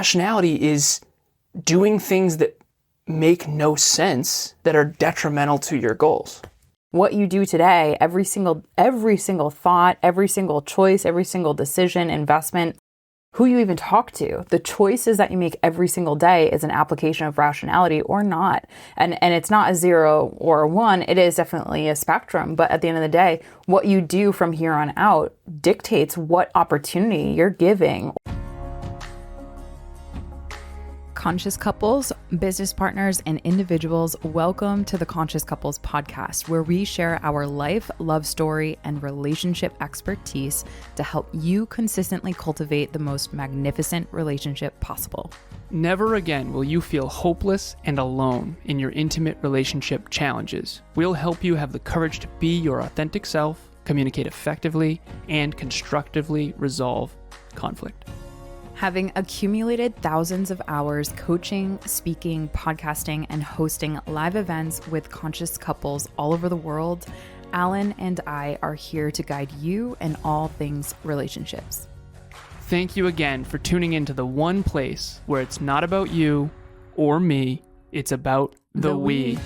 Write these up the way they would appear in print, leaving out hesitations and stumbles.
irrationality is doing things that make no sense, that are detrimental to your goals. What you do today, every single thought, every single choice, every single decision, investment, who you even talk to, the choices that you make every single day is an application of rationality or not. And it's not a 0 or a 1. It is definitely a spectrum. But at the end of the day, what you do from here on out dictates what opportunity you're giving. Conscious couples, business partners, and individuals, welcome to the Conscious Couples podcast, where we share our life, love story, and relationship expertise to help you consistently cultivate the most magnificent relationship possible. Never again will you feel hopeless and alone in your intimate relationship challenges. We'll help you have the courage to be your authentic self, communicate effectively, and constructively resolve conflict. Having accumulated thousands of hours coaching, speaking, podcasting, and hosting live events with conscious couples all over the world, Alan and I are here to guide you in all things relationships. Thank you again for tuning into the one place where it's not about you or me, it's about the we.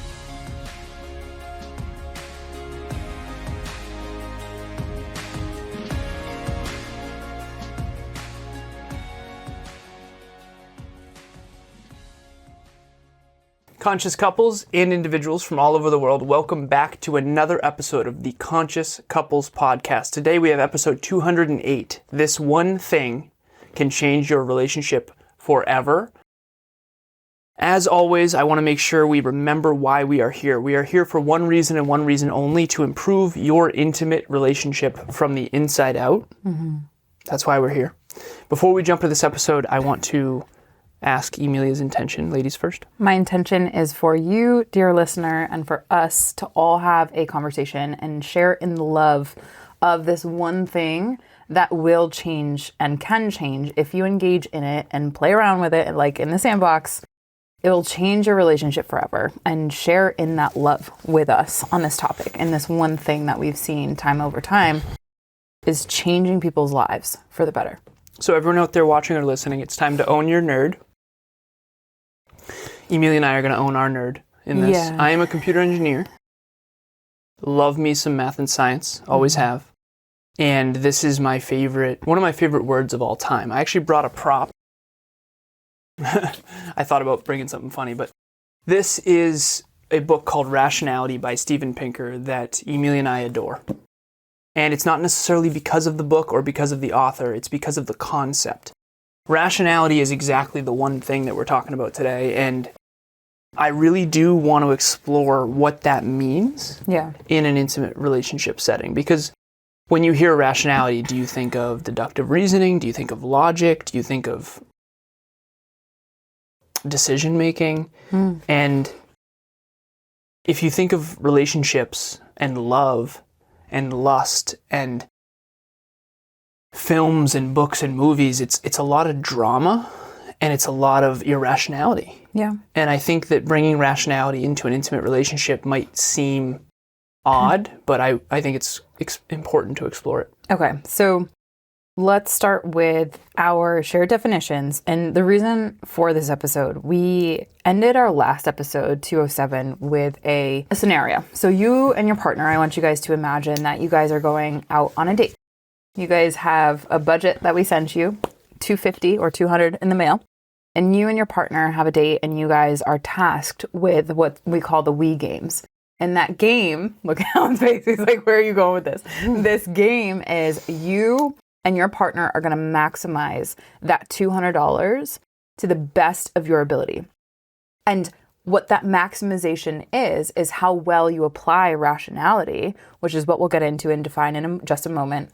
Conscious couples and individuals from all over the world, welcome back to another episode of the Conscious Couples podcast. Today we have episode 208. This one thing can change your relationship forever. As always, I want to make sure we remember why we are here. We are here for one reason and one reason only: to improve your intimate relationship from the inside out. That's why we're here. Before we jump to this episode, I want to ask Emilia's intention. Ladies first. My intention is for you, dear listener, and for us to all have a conversation and share in the love of this one thing that will change and can change if you engage in it and play around with it, like in the sandbox. It will change your relationship forever, and share in that love with us on this topic. And this one thing that we've seen time over time is changing people's lives for the better. So everyone out there watching or listening, it's time to own your nerd. Emilia and I are going to own our nerd in this. Yeah. I am a computer engineer. Love me some math and science. Always have. And this is one of my favorite words of all time. I actually brought a prop. I thought about bringing something funny, but this is a book called Rationality by Steven Pinker that Emilia and I adore. And it's not necessarily because of the book or because of the author. It's because of the concept. Rationality is exactly the one thing that we're talking about today, and I really do want to explore what that means in an intimate relationship setting. Because when you hear rationality, do you think of deductive reasoning? Do you think of logic? Do you think of decision making? And if you think of relationships and love and lust and films and books and movies, it's a lot of drama and it's a lot of irrationality. Yeah. And I think that bringing rationality into an intimate relationship might seem odd, but I think it's important to explore it. Okay, so let's start with our shared definitions. And the reason for this episode, we ended our last episode, 207, with a scenario. So you and your partner, I want you guys to imagine that you guys are going out on a date. You guys have a budget that we sent you, $250 or $200 in the mail, and you and your partner have a date, and you guys are tasked with what we call the we games. And that game, look at Alan's face, he's like, where are you going with this? This game is you and your partner are going to maximize that $200 to the best of your ability. And what that maximization is how well you apply rationality, which is what we'll get into and define in just a moment,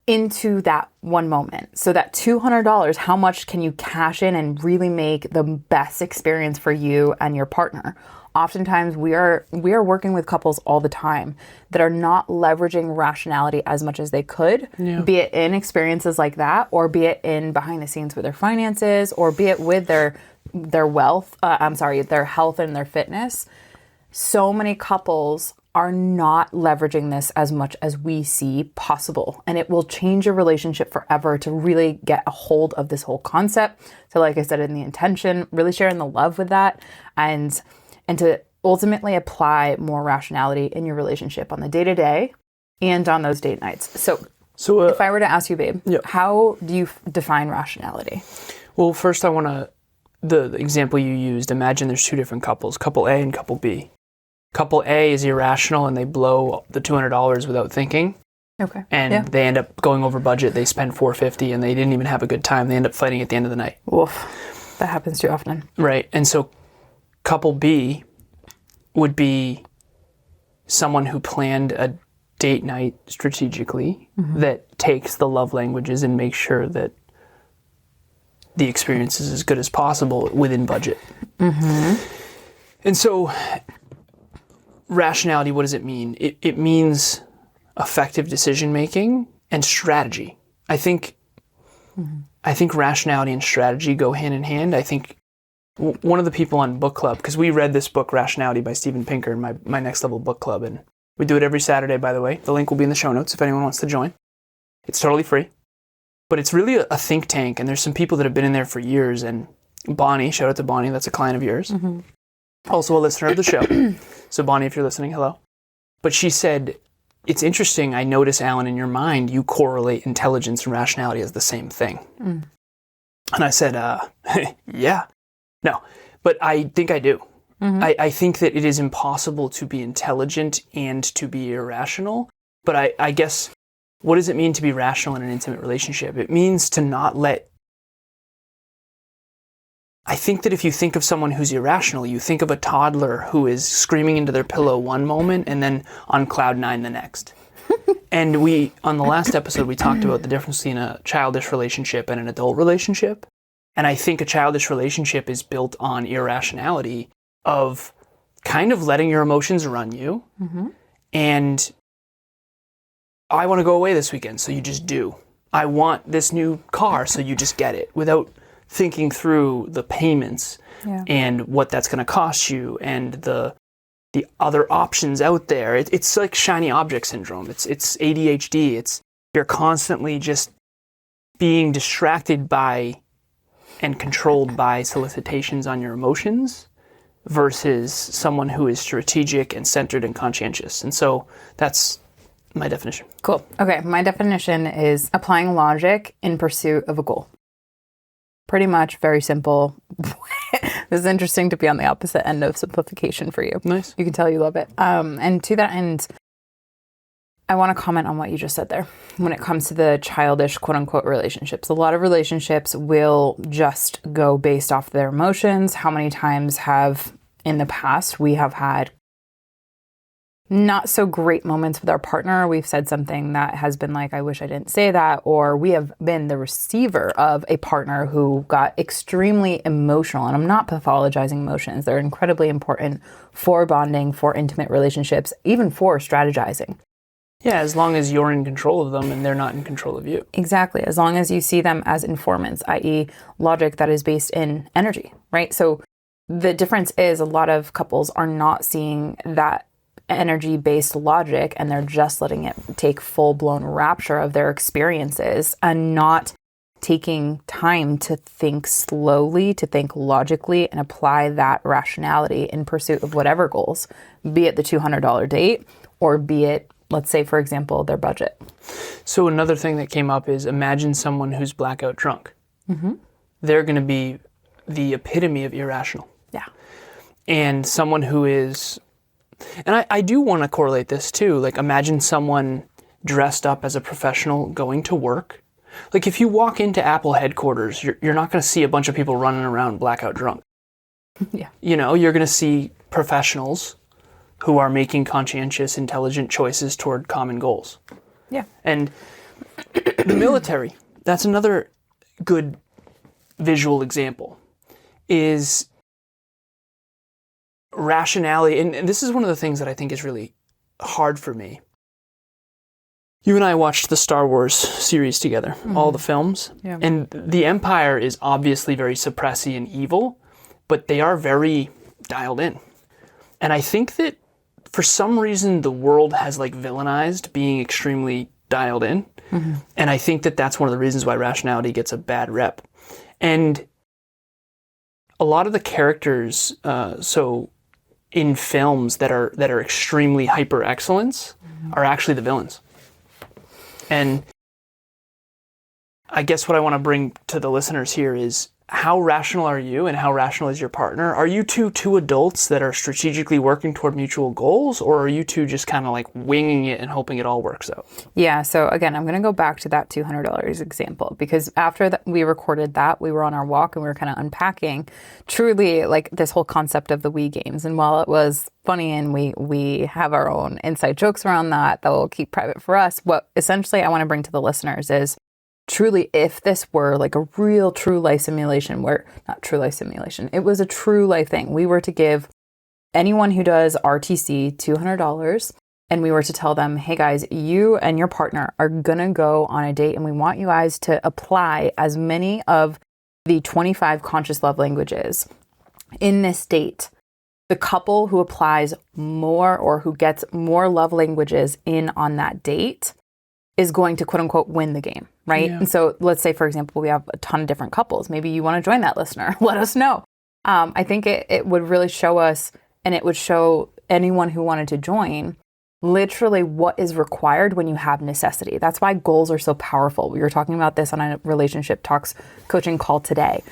into that one moment. So that $200, how much can you cash in and really make the best experience for you and your partner? Oftentimes we are working with couples all the time that are not leveraging rationality as much as they could, be it in experiences like that, or be it in behind the scenes with their finances, or be it with their health and their fitness. So many couples are not leveraging this as much as we see possible. And it will change your relationship forever to really get a hold of this whole concept. So like I said, in the intention, really sharing the love with that and to ultimately apply more rationality in your relationship on the day-to-day and on those date nights. So if I were to ask you, babe, how do you define rationality? Well, first I want to, the example you used, imagine there's two different couples, couple A and couple B. Couple A is irrational and they blow the $200 without thinking. Okay. And they end up going over budget. They spend $450 and they didn't even have a good time. They end up fighting at the end of the night. Oof. That happens too often. Right. And so couple B would be someone who planned a date night strategically that takes the love languages and makes sure that the experience is as good as possible within budget. And so rationality, what does it mean? It means effective decision making and strategy. I think rationality and strategy go hand in hand. I think one of the people on book club, because we read this book Rationality by Steven Pinker in my Next Level book club, and we do it every Saturday, by the way. The link will be in the show notes if anyone wants to join. It's totally free. But it's really a think tank, and there's some people that have been in there for years, and Bonnie, shout out to Bonnie, that's a client of yours. Also a listener of the show. So Bonnie, if you're listening, hello. But she said, it's interesting, I notice, Alan, in your mind, you correlate intelligence and rationality as the same thing. And I said, yeah. No, but I think I do. I think that it is impossible to be intelligent and to be irrational. But I guess, what does it mean to be rational in an intimate relationship? It means to not let... I think that if you think of someone who's irrational, you think of a toddler who is screaming into their pillow one moment and then on cloud nine the next. And on the last episode, we talked about the difference between a childish relationship and an adult relationship. And I think a childish relationship is built on irrationality of kind of letting your emotions run you. And I want to go away this weekend, so you just do. I want this new car, so you just get it without thinking through the payments and what that's going to cost you and the other options out there. It's like shiny object syndrome. It's ADHD. You're constantly just being distracted by and controlled by solicitations on your emotions versus someone who is strategic and centered and conscientious. And so that's my definition. Cool. Okay. My definition is applying logic in pursuit of a goal. Pretty much, very simple. This is interesting to be on the opposite end of simplification for you. Nice. You can tell you love it. And to that end, I want to comment on what you just said there. When it comes to the childish, quote unquote, relationships, a lot of relationships will just go based off their emotions. How many times have in the past we have had not so great moments with our partner? We've said something that has been like, I wish I didn't say that. Or we have been the receiver of a partner who got extremely emotional. And I'm not pathologizing emotions. They're incredibly important for bonding, for intimate relationships, even for strategizing. Yeah, as long as you're in control of them and they're not in control of you. Exactly. As long as you see them as informants, i.e. logic that is based in energy, right? So the difference is a lot of couples are not seeing that energy-based logic and they're just letting it take full-blown rapture of their experiences and not taking time to think slowly, to think logically and apply that rationality in pursuit of whatever goals, be it the $200 date or be it, let's say, for example, their budget. So another thing that came up is imagine someone who's blackout drunk. They're going to be the epitome of irrational. Yeah. And someone who is... And I do want to correlate this too. Like imagine someone dressed up as a professional going to work. Like if you walk into Apple headquarters, you're not going to see a bunch of people running around blackout drunk. Yeah. You know, you're going to see professionals who are making conscientious, intelligent choices toward common goals. Yeah. And the military, that's another good visual example, is rationality. And this is one of the things that I think is really hard for me. You and I watched the Star Wars series together, all the films. Yeah. And the Empire is obviously very suppressy and evil, but they are very dialed in. And I think that for some reason, the world has like villainized being extremely dialed in. And I think that that's one of the reasons why rationality gets a bad rep. And a lot of the characters, so in films that are extremely hyper excellence, are actually the villains. And I guess what I want to bring to the listeners here is, how rational are you and how rational is your partner? Are you two adults that are strategically working toward mutual goals, or are you two just kind of like winging it and hoping it all works out? Yeah. So again, I'm going to go back to that $200 example, because after that we recorded that, we were on our walk and we were kind of unpacking truly like this whole concept of the we games. And while it was funny and we have our own inside jokes around that we'll keep private for us, what essentially I want to bring to the listeners is, truly, if this were like a real true life simulation, not true life simulation, it was a true life thing. We were to give anyone who does RTC $200, and we were to tell them, hey guys, you and your partner are going to go on a date, and we want you guys to apply as many of the 25 conscious love languages in this date. The couple who applies more or who gets more love languages in on that date is going to quote unquote win the game, right? Yeah. And so let's say, for example, we have a ton of different couples. Maybe you want to join that, listener. Let us know. I think it would really show us, and it would show anyone who wanted to join, literally what is required when you have necessity. That's why goals are so powerful. We were talking about this on a relationship talks coaching call today.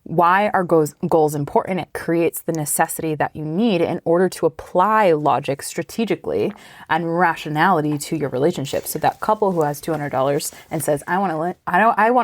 Why are goals important? It creates the necessity that you need in order to apply logic strategically and rationality to your relationship. So that couple who has $200 and says, I want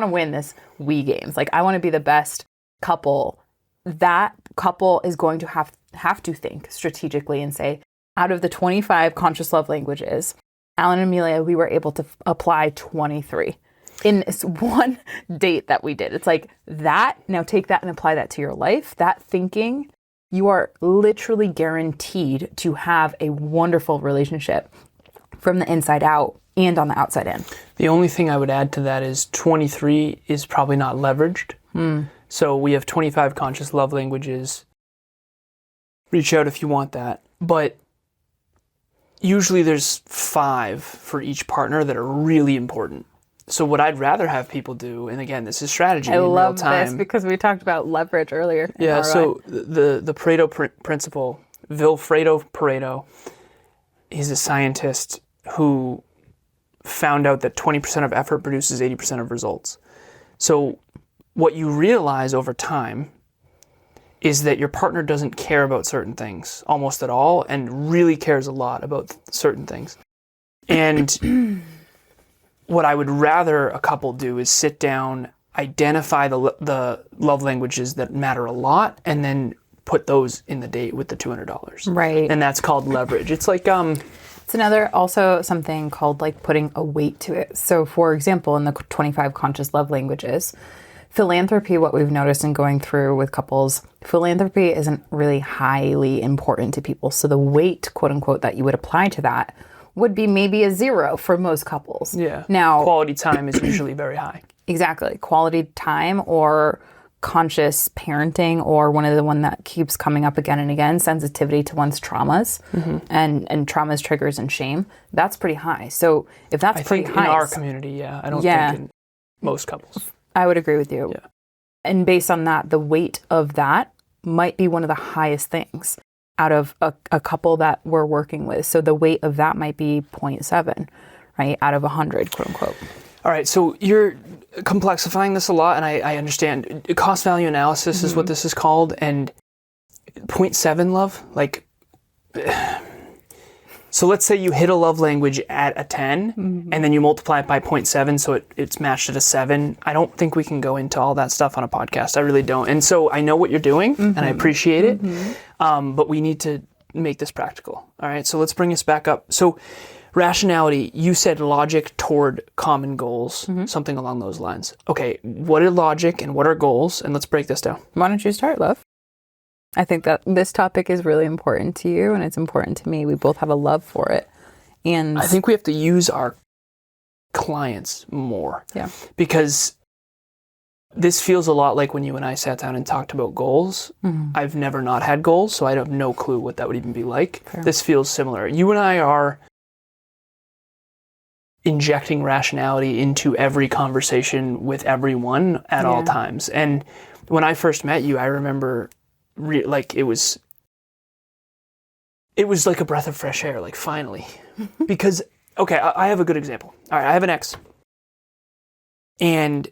to win this we games. Like, I want to be the best couple. That couple is going to have to think strategically and say, out of the 25 conscious love languages, Alan and Emilia, we were able to apply 23. In this one date that we did. It's like that. Now take that and apply that to your life. That thinking, you are literally guaranteed to have a wonderful relationship from the inside out and on the outside in. The only thing I would add to that is 23 is probably not leveraged. So we have 25 conscious love languages. Reach out if you want that. But usually there's 5 for each partner that are really important. So what I'd rather have people do, and again, this is strategy in real time. I love this because we talked about leverage earlier. Yeah, so the Pareto principle, Vilfredo Pareto, he's a scientist who found out that 20% of effort produces 80% of results. So what you realize over time is that your partner doesn't care about certain things almost at all, and really cares a lot about certain things. And what I would rather a couple do is sit down, identify the love languages that matter a lot, and then put those in the date with the $200. Right. And that's called leverage. It's like it's another also something called like putting a weight to it. So for example, in the 25 conscious love languages, philanthropy, what we've noticed in going through with couples, philanthropy isn't really highly important to people. So the weight, quote unquote, that you would apply to that would be maybe a 0 for most couples. Yeah. Now, quality time is usually very high. Exactly. Quality time or conscious parenting, or one that keeps coming up again and again, sensitivity to one's traumas and traumas, triggers, and shame. That's pretty high. So if that's pretty high. In our community, yeah. I don't think in most couples. I would agree with you. Yeah. And based on that, the weight of that might be one of the highest things out of a couple that we're working with. So the weight of that might be 0.7, right? Out of 100, quote unquote. All right. So you're complexifying this a lot, and I understand. Cost value analysis is what this is called. And 0.7 love, like, so let's say you hit a love language at a 10 and then you multiply it by 0.7, so it's matched at a 7. I don't think we can go into all that stuff on a podcast. I really don't. And so I know what you're doing and I appreciate it, but we need to make this practical. All right, so let's bring this back up. So rationality, you said logic toward common goals, something along those lines. Okay, what are logic and what are goals? And let's break this down. Why don't you start, love? I think that this topic is really important to you and it's important to me. We both have a love for it. And I think we have to use our clients more. Yeah. Because this feels a lot like when you and I sat down and talked about goals. I've never not had goals, so I have no clue what that would even be like. Fair. This feels similar. You and I are injecting rationality into every conversation with everyone at all times. And when I first met you, I remember like it was like a breath of fresh air, like finally. Because, okay, I have a good example. All right, I have an ex. And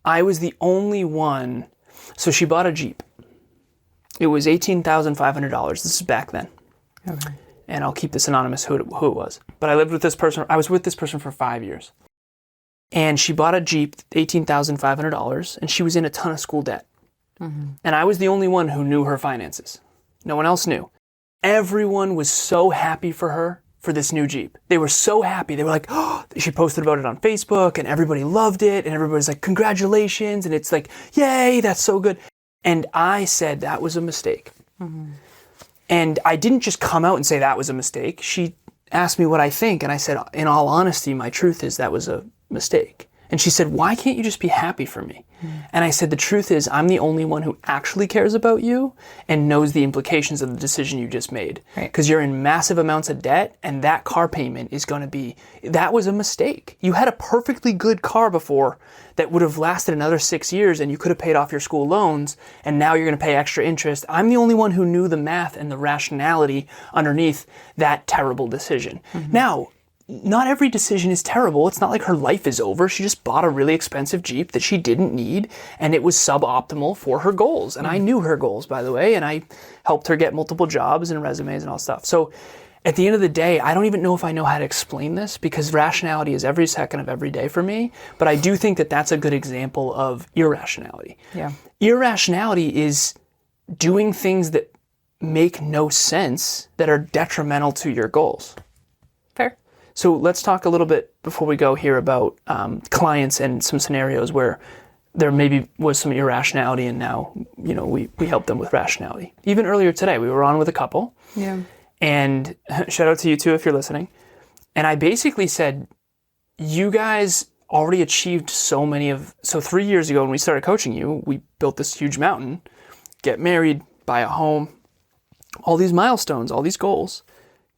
I was the only one. So she bought a Jeep. It was $18,500. This is back then. Okay. And I'll keep this anonymous who it was. But I lived with this person. I was with this person for 5 years. And she bought a Jeep, $18,500, and she was in a ton of school debt. And I was the only one who knew her finances. No one else knew. Everyone was so happy for her for this new Jeep. They were so happy. They were like, oh, she posted about it on Facebook, and everybody loved it, and everybody's like, congratulations, and it's like, yay, that's so good. And I said that was a mistake. And I didn't just come out and say that was a mistake. She asked me what I think, and I said, in all honesty, my truth is that was a mistake. And she said, why can't you just be happy for me? And I said, the truth is, I'm the only one who actually cares about you and knows the implications of the decision you just made. Because you're in massive amounts of debt, and that car payment is going to be, that was a mistake. You had a perfectly good car before that would have lasted another 6 years, and you could have paid off your school loans, and now you're going to pay extra interest. I'm the only one who knew the math and the rationality underneath that terrible decision. Now, not every decision is terrible. It's not like her life is over. She just bought a really expensive Jeep that she didn't need, and it was suboptimal for her goals. And I knew her goals, by the way, and I helped her get multiple jobs and resumes and all stuff. So at the end of the day, I don't even know if I know how to explain this, because rationality is every second of every day for me. But I do think that that's a good example of irrationality. Irrationality is doing things that make no sense, that are detrimental to your goals. Fair. So let's talk a little bit before we go here about clients and some scenarios where there maybe was some irrationality, and now, you know, we help them with rationality. Even earlier today, we were on with a couple. And shout out to you too if you're listening. And I basically said, you guys already achieved so 3 years ago when we started coaching you, we built this huge mountain, get married, buy a home, all these milestones, all these goals.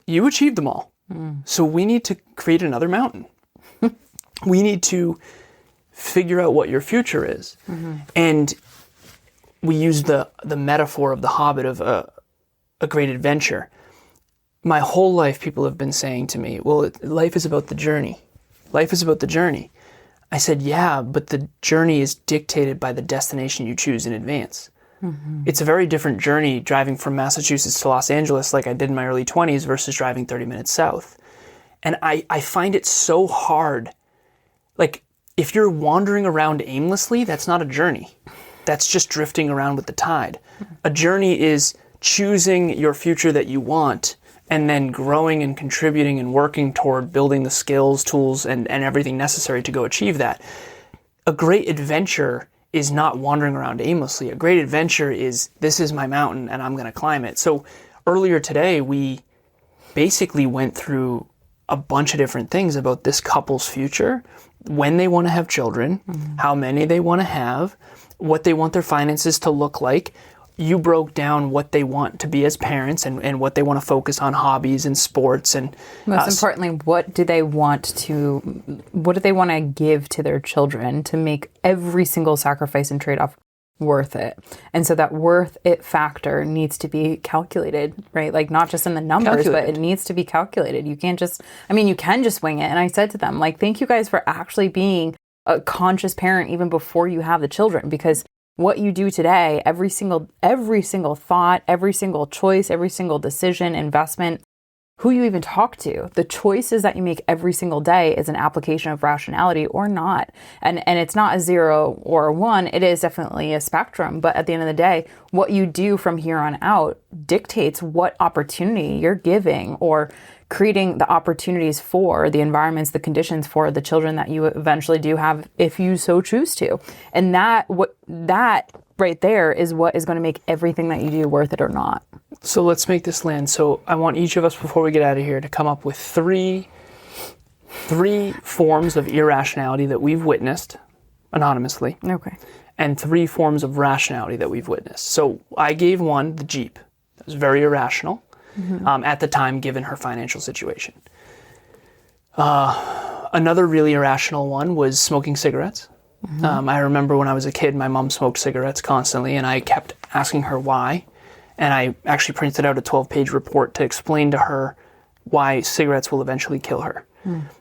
You achieved them all. So we need to create another mountain. We need to figure out what your future is. And we use the metaphor of the Hobbit of a great adventure. My whole life, people have been saying to me, well, life is about the journey. Life is about the journey. I said, yeah, but the journey is dictated by the destination you choose in advance. It's a very different journey driving from Massachusetts to Los Angeles like I did in my early 20s versus driving 30 minutes south. And I find it so hard. Like, if you're wandering around aimlessly, that's not a journey. That's just drifting around with the tide. A journey is choosing your future that you want, and then growing and contributing and working toward building the skills, tools, and everything necessary to go achieve that. A great adventure is not wandering around aimlessly. A great adventure is, this is my mountain and I'm going to climb it. So earlier today, we basically went through a bunch of different things about this couple's future, when they want to have children, how many they want to have, what they want their finances to look like. You broke down what they want to be as parents and what they want to focus on, hobbies and sports. And most importantly, what do they want to give to their children to make every single sacrifice and trade-off worth it? And so that worth it factor needs to be calculated, right? Like, not just in the numbers, but it needs to be calculated. You can't just, you can just wing it. And I said to them, like, thank you guys for actually being a conscious parent even before you have the children, because what you do today, every single thought, every single choice, every single decision, investment, who you even talk to, the choices that you make every single day is an application of rationality or not. And it's not a 0 or a 1. It is definitely a spectrum. But at the end of the day, what you do from here on out dictates what opportunity you're giving or creating the opportunities for, the environments, the conditions for the children that you eventually do have, if you so choose to. And that right there is what is going to make everything that you do worth it or not. So let's make this land. So I want each of us, before we get out of here, to come up with three forms of irrationality that we've witnessed anonymously. Okay. and 3 forms of rationality that we've witnessed. So I gave one, the Jeep. That was very irrational at the time, given her financial situation. Another really irrational one was smoking cigarettes. I remember when I was a kid, my mom smoked cigarettes constantly, and I kept asking her why. And I actually printed out a 12-page report to explain to her why cigarettes will eventually kill her.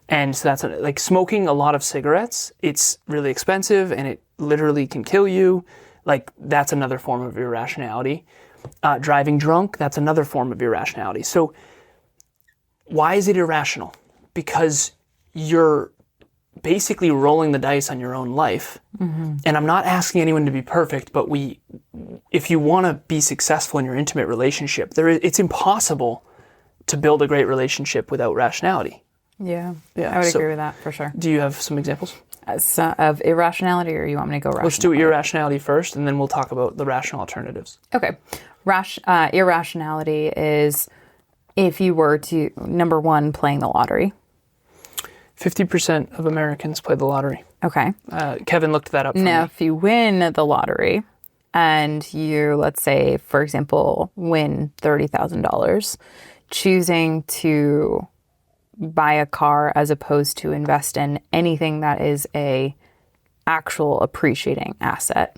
And so that's like smoking a lot of cigarettes. It's really expensive and it literally can kill you. Like that's another form of irrationality. Driving drunk, that's another form of irrationality. So why is it irrational? Because you're basically rolling the dice on your own life. And I'm not asking anyone to be perfect, but if you want to be successful in your intimate relationship, it's impossible to build a great relationship without rationality. Yeah, I would agree with that for sure. Do you have some examples? Of irrationality, or you want me to go rational? Let's do irrationality first, and then we'll talk about the rational alternatives. Okay. Irrationality is if you were to, number one, playing the lottery. 50% of Americans play the lottery. Okay. Kevin looked that up for Now, me. if you win the lottery and you, let's say, for example, win $30,000, choosing to buy a car as opposed to invest in anything that is a actual appreciating asset.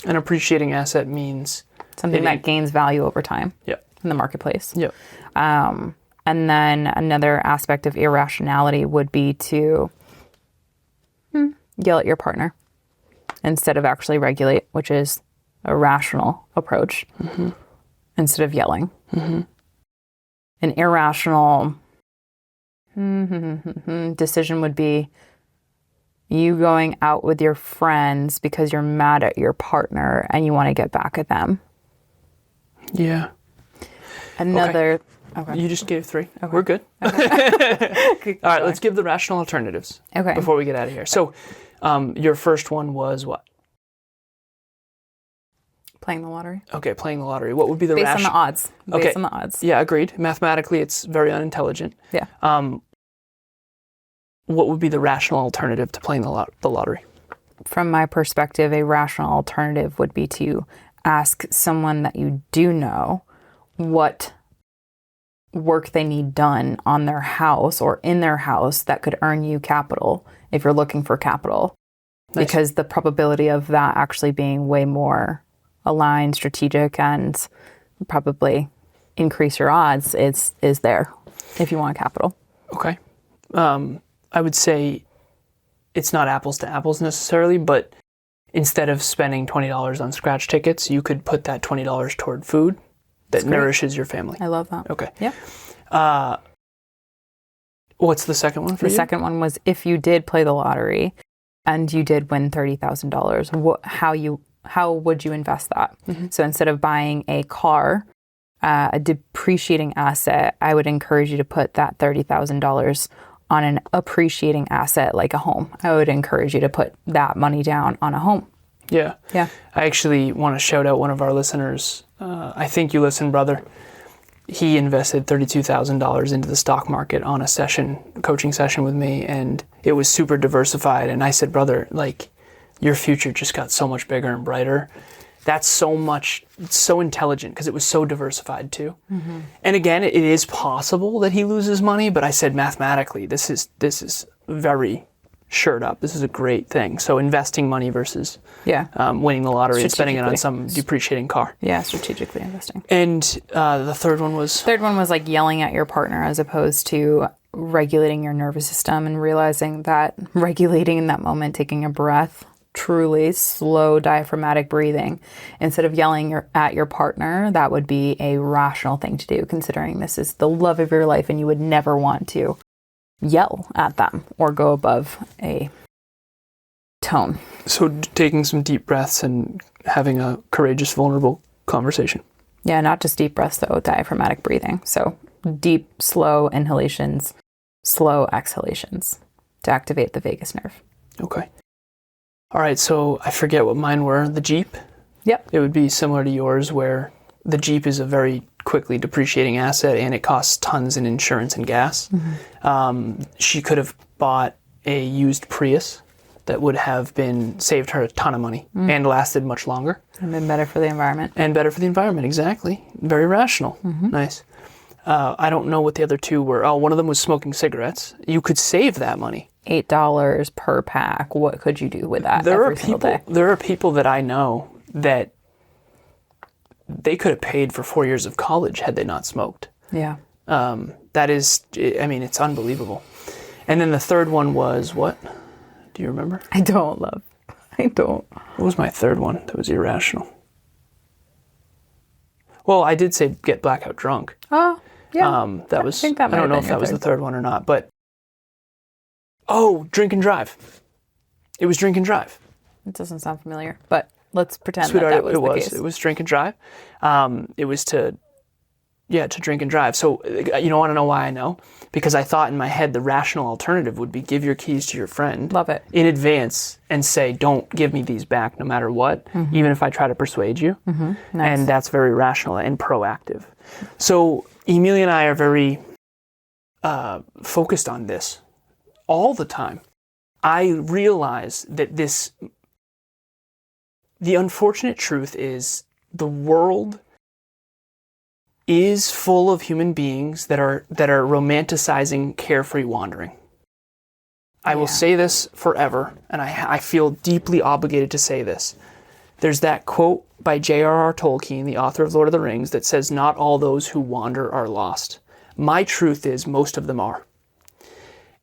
An appreciating asset means Something that gains value over time in the marketplace. Yep. And then another aspect of irrationality would be to yell at your partner instead of actually regulate, which is a rational approach, instead of yelling. An irrational decision would be you going out with your friends because you're mad at your partner and you want to get back at them. Yeah. Another... Okay. You just gave 3. Okay. We're good. Okay. All right, let's give the rational alternatives before we get out of here. So your first one was what? Playing the lottery. Okay, playing the lottery. What would be the Based on the odds. Based on the odds. Yeah, agreed. Mathematically, it's very unintelligent. Yeah. What would be the rational alternative to playing the lottery? From my perspective, a rational alternative would be to ask someone that you do know what work they need done on their house or in their house that could earn you capital if you're looking for capital. Nice. Because the probability of that actually being way more aligned, strategic, and probably increase your odds is there if you want capital. Okay. I would say it's not apples to apples necessarily, but instead of spending $20 on scratch tickets, you could put that $20 toward food that nourishes your family. I love that. Okay. Yeah. What's the second one for you? The second one was if you did play the lottery and you did win $30,000, how would you invest that? So instead of buying a car, a depreciating asset, I would encourage you to put that $30,000 on an appreciating asset like a home. I would encourage you to put that money down on a home. Yeah. Yeah. I actually want to shout out one of our listeners. I think you listen, brother. He invested $32,000 into the stock market on a coaching session with me, and it was super diversified. And I said, brother, like, your future just got so much bigger and brighter. That's it's so intelligent because it was so diversified too. And again, it is possible that he loses money, but I said mathematically, this is very shored up. This is a great thing. So investing money versus winning the lottery and spending it on some depreciating car. Yeah, strategically investing. And the third one was? Third one was like yelling at your partner as opposed to regulating your nervous system and realizing that regulating in that moment, taking a breath, truly slow diaphragmatic breathing. Instead of yelling at your partner, that would be a rational thing to do, considering this is the love of your life and you would never want to yell at them or go above a tone. So taking some deep breaths and having a courageous, vulnerable conversation. Yeah, not just deep breaths though, diaphragmatic breathing. So deep, slow inhalations, slow exhalations to activate the vagus nerve. Okay. All right, so I forget what mine were. The Jeep? Yep. It would be similar to yours where the Jeep is a very quickly depreciating asset and it costs tons in insurance and gas. She could have bought a used Prius that would have been saved her a ton of money and lasted much longer. And been better for the environment. And better for the environment, exactly. Very rational. Nice. I don't know what the other two were. Oh, one of them was smoking cigarettes. You could save that money. $8 per pack. What could you do with that every single day? There are people that I know that they could have paid for 4 years of college had they not smoked. Yeah. That is, I mean, it's unbelievable. And then the third one was what? Do you remember? I don't. What was my third one that was irrational? Well, I did say get blackout drunk. Oh, yeah. That was, I think that might I don't know have if been that was your the third one or not, but, drink and drive. It was drink and drive. It doesn't sound familiar, but let's pretend Sweetheart, that was the case. It was drink and drive. It was to drink and drive. So you want to know why I know? Because I thought in my head the rational alternative would be give your keys to your friend. Love it. In advance and say, don't give me these back no matter what, even if I try to persuade you. Nice. And that's very rational and proactive. So Emilia and I are very focused on this all the time. I realize that the unfortunate truth is the world is full of human beings that are romanticizing carefree wandering. I will say this forever, and I feel deeply obligated to say this. There's that quote by J.R.R. Tolkien, the author of Lord of the Rings, that says, "Not all those who wander are lost." My truth is most of them are.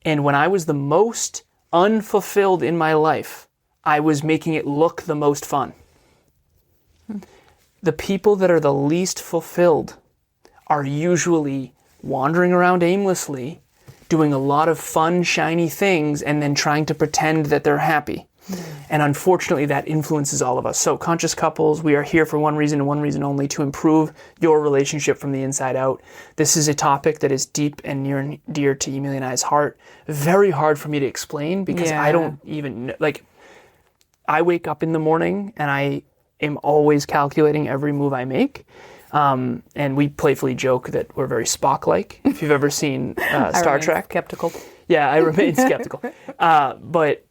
And when I was the most unfulfilled in my life, I was making it look the most fun. The people that are the least fulfilled are usually wandering around aimlessly, doing a lot of fun, shiny things, and then trying to pretend that they're happy. And unfortunately, that influences all of us. So conscious couples, we are here for one reason and one reason only, to improve your relationship from the inside out. This is a topic that is deep and near and dear to Emilia and I's heart. Very hard for me to explain because I don't even, I wake up in the morning and I am always calculating every move I make. And we playfully joke that we're very Spock-like, if you've ever seen Star Trek. Skeptical. Yeah, I remain skeptical. But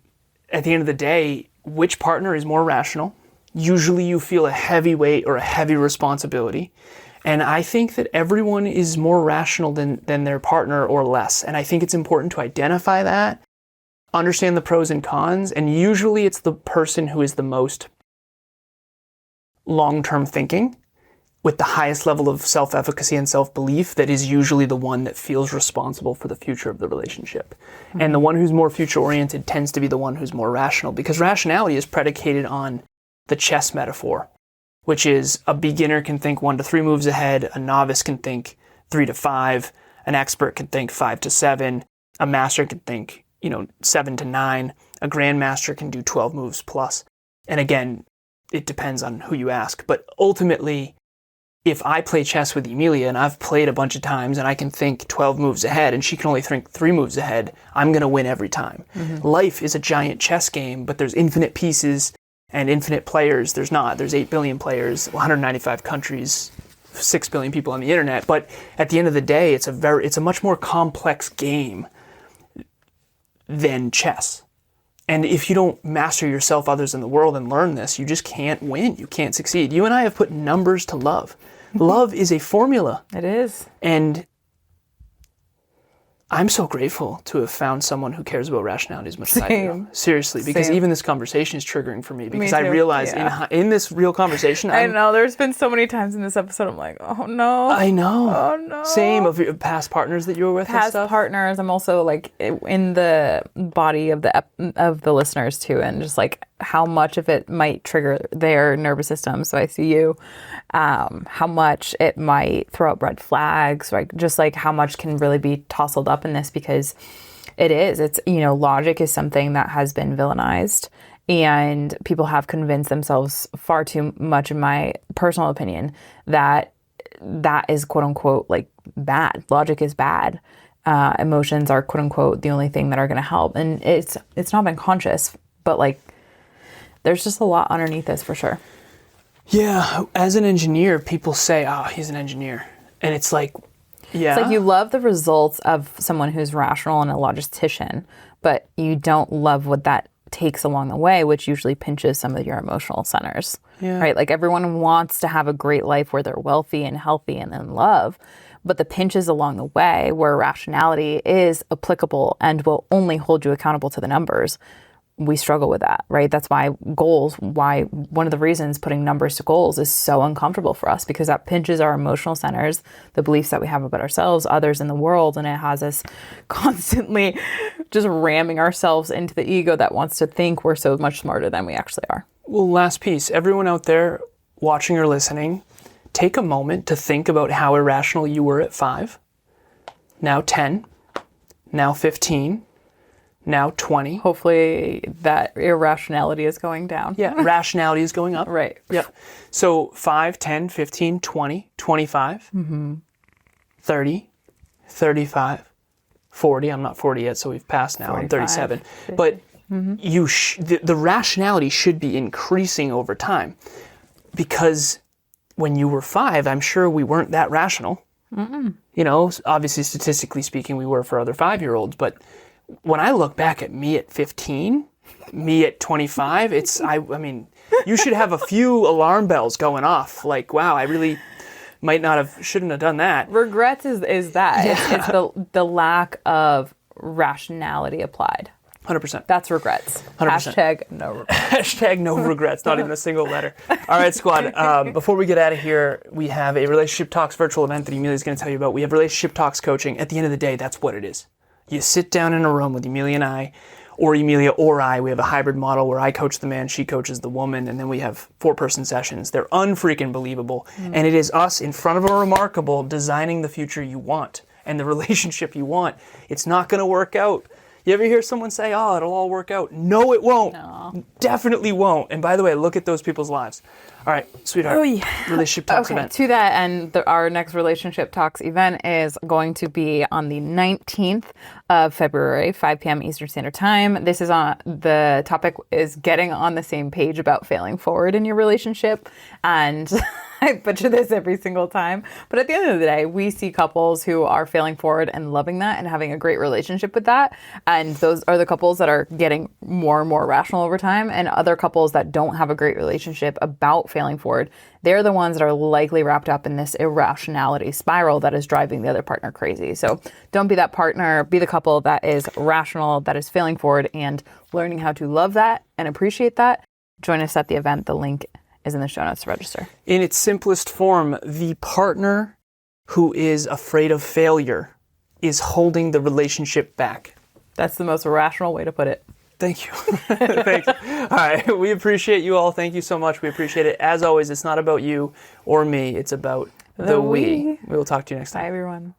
at the end of the day, which partner is more rational? Usually you feel a heavy weight or a heavy responsibility. And I think that everyone is more rational than their partner or less. And I think it's important to identify that, understand the pros and cons, and usually it's the person who is the most long-term thinking with the highest level of self-efficacy and self-belief that is usually the one that feels responsible for the future of the relationship. Mm-hmm. And the one who's more future-oriented tends to be the one who's more rational, because rationality is predicated on the chess metaphor, which is a beginner can think 1 to 3 moves ahead, a novice can think 3 to 5, an expert can think 5 to 7, a master can think 7 to 9, a grandmaster can do 12 moves plus. And again, it depends on who you ask, but ultimately, if I play chess with Emilia and I've played a bunch of times and I can think 12 moves ahead and she can only think 3 moves ahead, I'm going to win every time. Mm-hmm. Life is a giant chess game, but there's infinite pieces and infinite players. There's not. There's 8 billion players, 195 countries, 6 billion people on the internet. But at the end of the day, it's a much more complex game than chess. And if you don't master yourself, others, in the world and learn this, you just can't win. You can't succeed. You and I have put numbers to love. Love is a formula. It is. And I'm so grateful to have found someone who cares about rationality as much as I do. Seriously, because even this conversation is triggering for me. Because I realize in this real conversation... I know, there's been so many times in this episode I'm like, oh no. I know. Oh no. Same, of your past partners that you were with past and stuff? Partners. I'm also like in the body of the listeners too, and just like how much of it might trigger their nervous system. So I see you. How much it might throw up red flags, right? Just like how much can really be tousled up in this, because it's logic is something that has been villainized, and people have convinced themselves far too much, in my personal opinion, that is quote unquote like bad. Logic is bad. Emotions are quote unquote the only thing that are going to help, and it's not been conscious, but like there's just a lot underneath this for sure. Yeah, as an engineer, people say, oh, he's an engineer. And it's like, yeah. It's like you love the results of someone who's rational and a logistician, but you don't love what that takes along the way, which usually pinches some of your emotional centers, Yeah. right? Like everyone wants to have a great life where they're wealthy and healthy and in love, but the pinches along the way where rationality is applicable and will only hold you accountable to the numbers, we struggle with that, right? That's why one of the reasons putting numbers to goals is so uncomfortable for us, because that pinches our emotional centers, the beliefs that we have about ourselves, others in the world, and it has us constantly just ramming ourselves into the ego that wants to think we're so much smarter than we actually are. Well, last piece. Everyone out there watching or listening, take a moment to think about how irrational you were at 5, now 10, now 15, now 20. Hopefully that irrationality is going down. Yeah, rationality is going up. Right. Yep. So 5, 10, 15, 20, 25, 30, 35, 40. I'm not 40 yet, so we've passed now. I'm 37. 50. But the rationality should be increasing over time, because when you were 5, I'm sure we weren't that rational. You know, obviously, statistically speaking, we were for other 5-year-olds, but when I look back at me at 15, me at 25, I mean, you should have a few alarm bells going off. Like, wow, I really shouldn't have done that. Regrets is that. Yeah. It's the lack of rationality applied. 100%. That's regrets. 100%. Hashtag no regrets. Hashtag no regrets, not even a single letter. All right, squad. Before we get out of here, we have a Relationship Talks virtual event that Emilia's going to tell you about. We have Relationship Talks coaching. At the end of the day, that's what it is. You sit down in a room with Emilia and I, or Emilia or I. We have a hybrid model where I coach the man, she coaches the woman, and then we have 4-person sessions. They're unfreaking believable. And it is us in front of a remarkable designing the future you want and the relationship you want. It's not going to work out. You ever hear someone say, oh, it'll all work out? No, it won't. No. Definitely won't. And by the way, look at those people's lives. All right, sweetheart. Oh, yeah. Relationship Talks Okay, event. to that end, our next Relationship Talks event is going to be on the 19th of February, 5 p.m. Eastern Standard Time. The topic is getting on the same page about failing forward in your relationship. And I butcher this every single time. But at the end of the day, we see couples who are failing forward and loving that and having a great relationship with that. And those are the couples that are getting more and more rational over time. And other couples that don't have a great relationship about failing forward, they're the ones that are likely wrapped up in this irrationality spiral that is driving the other partner crazy. So don't be that partner. Be the couple that is rational, that is failing forward and learning how to love that and appreciate that. Join us at the event. The link is in the show notes to register. In its simplest form, the partner who is afraid of failure is holding the relationship back. That's the most rational way to put it. Thank you. Thanks. All right. We appreciate you all. Thank you so much. We appreciate it. As always, it's not about you or me. It's about the we. We will talk to you next time. Bye, everyone.